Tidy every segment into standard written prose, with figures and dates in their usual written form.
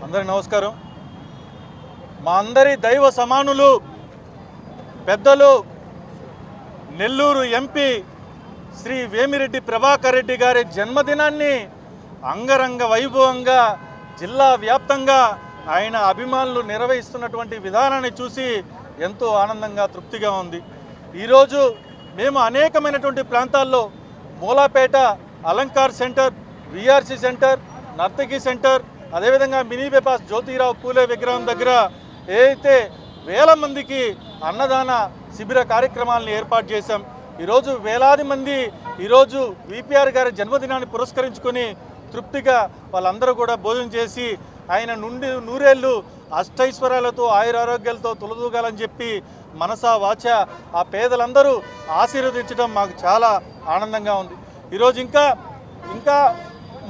అందరికీ నమస్కారం. మా అందరి దైవ సమానులు పెద్దలు నెల్లూరు ఎంపీ శ్రీ వేమిరెడ్డి ప్రభాకర్ రెడ్డి గారి జన్మదినాన్ని అంగరంగ వైభవంగా జిల్లా వ్యాప్తంగా ఆయన అభిమానులు నిర్వహిస్తున్నటువంటి విధానాన్ని చూసి ఎంతో ఆనందంగా తృప్తిగా ఉంది. ఈరోజు మేము అనేకమైనటువంటి ప్రాంతాల్లో Mulapeta, Alankar centre, VRC centre, Nartaki centre, అదేవిధంగా మినీ బైపాస్ జ్యోతిరావు పూలే విగ్రహం దగ్గర ఏదైతే వేల మందికి అన్నదాన శిబిర కార్యక్రమాలను ఏర్పాటు చేశాం. ఈరోజు వేలాది మంది ఈరోజు విపిఆర్ గారి జన్మదినాన్ని పురస్కరించుకొని తృప్తిగా వాళ్ళందరూ కూడా భోజనం చేసి ఆయన నుండి నూరేళ్ళు అష్టైశ్వర్యాలతో ఆయురారోగ్యాలతో తొలదూగాలని చెప్పి మనసా వాచ ఆ పేదలందరూ ఆశీర్వదించడం మాకు చాలా ఆనందంగా ఉంది. ఈరోజు ఇంకా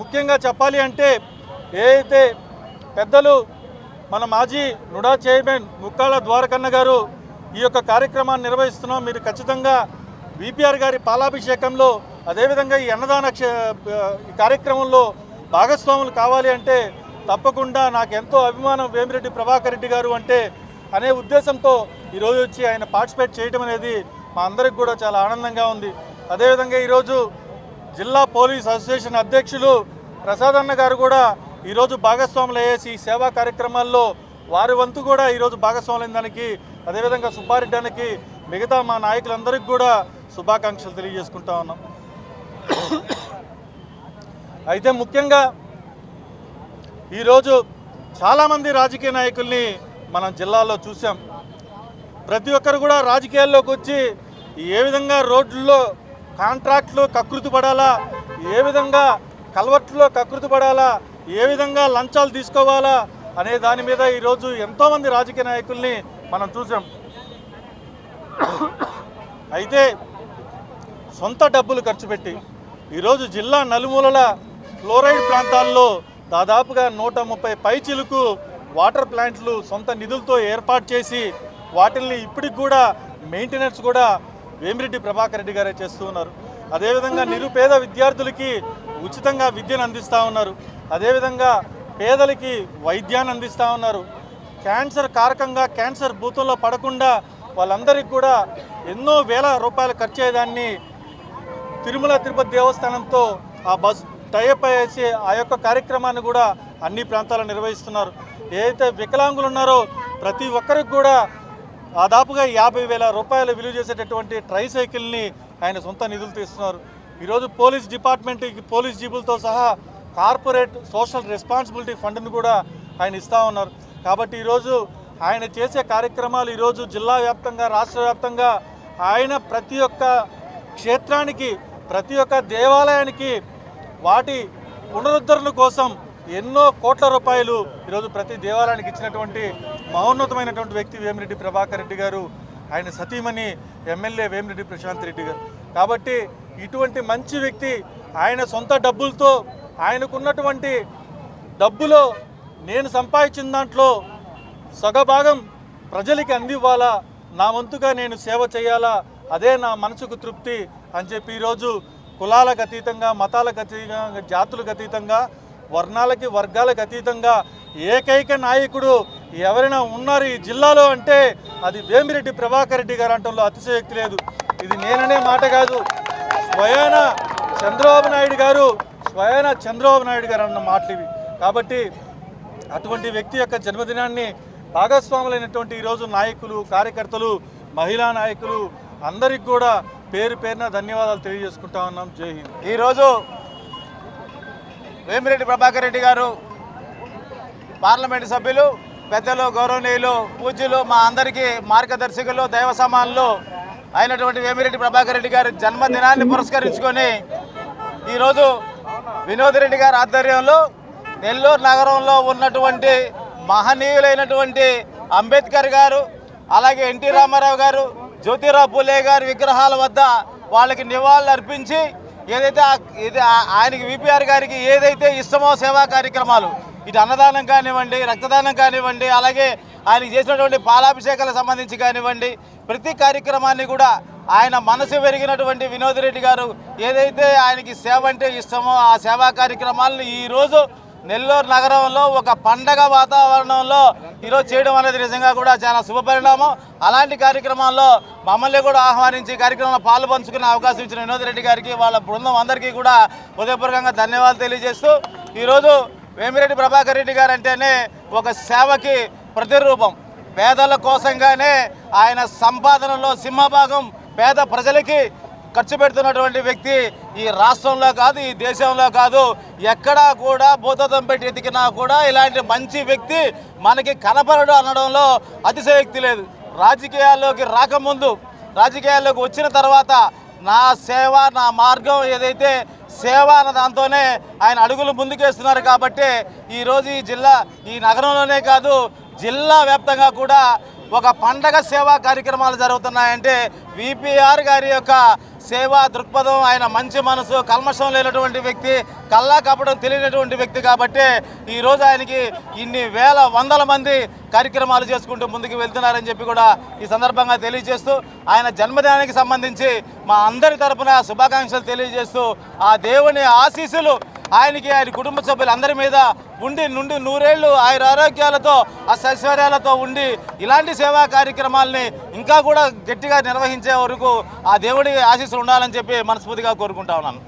ముఖ్యంగా చెప్పాలి అంటే ఏదైతే పెద్దలు మన మాజీ నుడా చైర్మన్ ముక్కాల ద్వారకన్న గారు ఈ యొక్క కార్యక్రమాన్ని నిర్వహిస్తున్నాం. మీరు ఖచ్చితంగా విపిఆర్ గారి పాలాభిషేకంలో అదేవిధంగా ఈ అన్నదాన కార్యక్రమంలో భాగస్వాములు కావాలి అంటే తప్పకుండా నాకు ఎంతో అభిమానం వేమిరెడ్డి ప్రభాకర్ రెడ్డి గారు అంటే అనే ఉద్దేశంతో ఈరోజు వచ్చి ఆయన పార్టిసిపేట్ చేయడం అనేది మా అందరికి కూడా చాలా ఆనందంగా ఉంది. అదేవిధంగా ఈరోజు జిల్లా పోలీస్ అసోసియేషన్ అధ్యక్షులు ప్రసాద్ అన్న గారు కూడా ఈరోజు భాగస్వాములు అయ్యేసి ఈ సేవా కార్యక్రమాల్లో వారి వంతు కూడా ఈరోజు భాగస్వాములైన దానికి, అదేవిధంగా సుబ్బారెడ్డి అన్నకి, మిగతా మా నాయకులందరికీ కూడా శుభాకాంక్షలు తెలియజేసుకుంటా ఉన్నాం. అయితే ముఖ్యంగా ఈరోజు చాలామంది రాజకీయ నాయకుల్ని మనం జిల్లాలో చూసాం. ప్రతి ఒక్కరు కూడా రాజకీయాల్లోకి వచ్చి ఏ విధంగా రోడ్లలో కాంట్రాక్ట్లు కకృతి పడాలా, ఏ విధంగా కల్వర్ట్లో కకృతి పడాలా, ఏ విధంగా లంచాలు తీసుకోవాలా అనే దాని మీద ఈరోజు ఎంతోమంది రాజకీయ నాయకుల్ని మనం చూసాం. అయితే సొంత డబ్బులు ఖర్చు పెట్టి ఈరోజు జిల్లా నలుమూలల ఫ్లోరైడ్ ప్రాంతాల్లో దాదాపుగా 130 పైచిలుకు వాటర్ ప్లాంట్లు సొంత నిధులతో ఏర్పాటు చేసి వాటిల్ని ఇప్పటికి కూడా మెయింటెనెన్స్ కూడా వేమిరెడ్డి ప్రభాకర్ రెడ్డి గారే చేస్తూ ఉన్నారు. అదేవిధంగా నిరుపేద విద్యార్థులకి ఉచితంగా విద్యను అందిస్తూ ఉన్నారు. అదేవిధంగా పేదలకి వైద్యాన్ని అందిస్తూ ఉన్నారు. క్యాన్సర్ కారకంగా క్యాన్సర్ భూతంలో పడకుండా వాళ్ళందరికీ కూడా ఎన్నో వేల రూపాయలు ఖర్చు అయ్యేదాన్ని తిరుమల తిరుపతి దేవస్థానంతో ఆ బస్ టైఅప్ అయ్యేసి ఆ యొక్క కార్యక్రమాన్ని కూడా అన్ని ప్రాంతాల్లో నిర్వహిస్తున్నారు. ఏదైతే వికలాంగులు ఉన్నారో ప్రతి ఒక్కరికి కూడా దాదాపుగా 50,000 రూపాయలు విలువ చేసేటటువంటి ట్రైసైకిల్ని ఆయన సొంత నిధులు తీస్తున్నారు. ఈరోజు పోలీస్ డిపార్ట్మెంట్కి పోలీస్ జీబులతో సహా కార్పొరేట్ సోషల్ రెస్పాన్సిబిలిటీ ఫండ్ను కూడా ఆయన ఇస్తూ ఉన్నారు. కాబట్టి ఈరోజు ఆయన చేసే కార్యక్రమాలు ఈరోజు జిల్లా వ్యాప్తంగా, రాష్ట్ర వ్యాప్తంగా ఆయన ప్రతి ఒక్క క్షేత్రానికి, ప్రతి ఒక్క దేవాలయానికి వాటి పునరుద్ధరణ కోసం ఎన్నో కోట్ల రూపాయలు ఈరోజు ప్రతి దేవాలయానికి ఇచ్చినటువంటి మహోన్నతమైనటువంటి వ్యక్తి వేమిరెడ్డి ప్రభాకర్ రెడ్డి గారు. ఆయన సతీమణి ఎమ్మెల్యే వేమిరెడ్డి ప్రశాంత్ రెడ్డి గారు. కాబట్టి ఇటువంటి మంచి వ్యక్తి ఆయన సొంత డబ్బులతో, ఆయనకున్నటువంటి డబ్బులో నేను సంపాదించిన దాంట్లో సగభాగం ప్రజలకి అందివ్వాలా, నా వంతుగా నేను సేవ చేయాలా, అదే నా మనసుకు తృప్తి అని చెప్పి ఈరోజు కులాలకు అతీతంగా, మతాలకు అతీతంగా, జాతులకు అతీతంగా, వర్ణాలకి వర్గాలకు అతీతంగా ఏకైక నాయకుడు ఎవరైనా ఉన్నారు ఈ జిల్లాలో అంటే అది వేమిరెడ్డి ప్రభాకర్ రెడ్డి గారు అంటంలో అతిశయోక్తి లేదు. ఇది నేననే మాట కాదు, స్వయాన చంద్రబాబు నాయుడు గారు అన్న మాటలు ఇవి. కాబట్టి అటువంటి వ్యక్తి యొక్క జన్మదినాన్ని భాగస్వాములైనటువంటి ఈరోజు నాయకులు, కార్యకర్తలు, మహిళా నాయకులు అందరికి కూడా పేరు పేరున ధన్యవాదాలు తెలియజేసుకుంటా ఉన్నాం. జై హింద్. ఈరోజు వేమిరెడ్డి ప్రభాకర్ రెడ్డి గారు పార్లమెంటు సభ్యులు, పెద్దలు, గౌరవనీయులు, పూజ్యులు, మా అందరికీ మార్గదర్శకులు, దైవ సమానులు అయినటువంటి వేమిరెడ్డి ప్రభాకర్ రెడ్డి గారి జన్మదినాన్ని పురస్కరించుకొని ఈరోజు వినోద్ రెడ్డి గారి ఆధ్వర్యంలో నెల్లూరు నగరంలో ఉన్నటువంటి మహనీయులైనటువంటి అంబేద్కర్ గారు, అలాగే ఎన్టీ రామారావు గారు, జ్యోతిరావు పూలే గారి విగ్రహాల వద్ద వాళ్ళకి నివాళులు అర్పించి ఏదైతే ఆయనకి విపిఆర్ గారికి ఏదైతే ఇష్టమో సేవా కార్యక్రమాలు, ఇటు అన్నదానం కానివ్వండి, రక్తదానం కానివ్వండి, అలాగే ఆయనకి చేసినటువంటి పాలాభిషేకాలకు సంబంధించి కానివ్వండి, ప్రతి కార్యక్రమాన్ని కూడా ఆయన మనసు పెరిగినటువంటి వినోద్ రెడ్డి గారు ఏదైతే ఆయనకి సేవ అంటే ఇష్టమో ఆ సేవా కార్యక్రమాలను ఈరోజు నెల్లూరు నగరంలో ఒక పండగ వాతావరణంలో ఈరోజు చేయడం అనేది నిజంగా కూడా చాలా శుభపరిణామం. అలాంటి కార్యక్రమాల్లో మమ్మల్ని కూడా ఆహ్వానించి కార్యక్రమంలో పాలు పంచుకునే అవకాశం ఇచ్చిన వినోద్ రెడ్డి గారికి, వాళ్ళ బృందం అందరికీ కూడా హృదయపూర్వకంగా ధన్యవాదాలు తెలియజేస్తూ, ఈరోజు వేమిరెడ్డి ప్రభాకర్ రెడ్డి గారు అంటేనే ఒక సేవకి ప్రతిరూపం. పేదల కోసంగానే ఆయన సంపాదనలో సింహభాగం పేద ప్రజలకి ఖర్చు పెడుతున్నటువంటి వ్యక్తి ఈ రాష్ట్రంలో కాదు, ఈ దేశంలో కాదు, ఎక్కడా కూడా భూతత్వం పెట్టి ఎతికినా కూడా ఇలాంటి మంచి వ్యక్తి మనకి కనపడడు అనడంలో అతిశయోక్తి లేదు. రాజకీయాల్లోకి రాకముందు, రాజకీయాల్లోకి వచ్చిన తర్వాత నా సేవ, నా మార్గం ఏదైతే సేవ అన్న దాంతోనే ఆయన అడుగులు ముందుకేస్తున్నారు. కాబట్టి ఈరోజు ఈ నగరంలోనే కాదు, జిల్లా వ్యాప్తంగా కూడా ఒక పండగ సేవా కార్యక్రమాలు జరుగుతున్నాయంటే విపిఆర్ గారి యొక్క సేవా దృక్పథం, ఆయన మంచి మనసు, కల్మషం లేనటువంటి వ్యక్తి, కల్లా కపడం తెలియనటువంటి వ్యక్తి. కాబట్టి ఈరోజు ఆయనకి ఇన్ని వేల వందల మంది కార్యక్రమాలు చేసుకుంటూ ముందుకు వెళ్తున్నారని చెప్పి కూడా ఈ సందర్భంగా తెలియజేస్తూ, ఆయన జన్మదినానికి సంబంధించి మా అందరి తరపున శుభాకాంక్షలు తెలియజేస్తూ, ఆ దేవుని ఆశీస్సులు ఆయనకి, ఆయన కుటుంబ సభ్యులందరి మీద ఉండి నుండి నూరేళ్లు ఆయన ఆరోగ్యాలతో, ఆ ఐశ్వర్యాలతో ఉండి ఇలాంటి సేవా కార్యక్రమాలని ఇంకా కూడా గట్టిగా నిర్వహించే వరకు ఆ దేవుడి ఆశీస్సులు ఉండాలని చెప్పి మనస్ఫూర్తిగా కోరుకుంటా ఉన్నాను.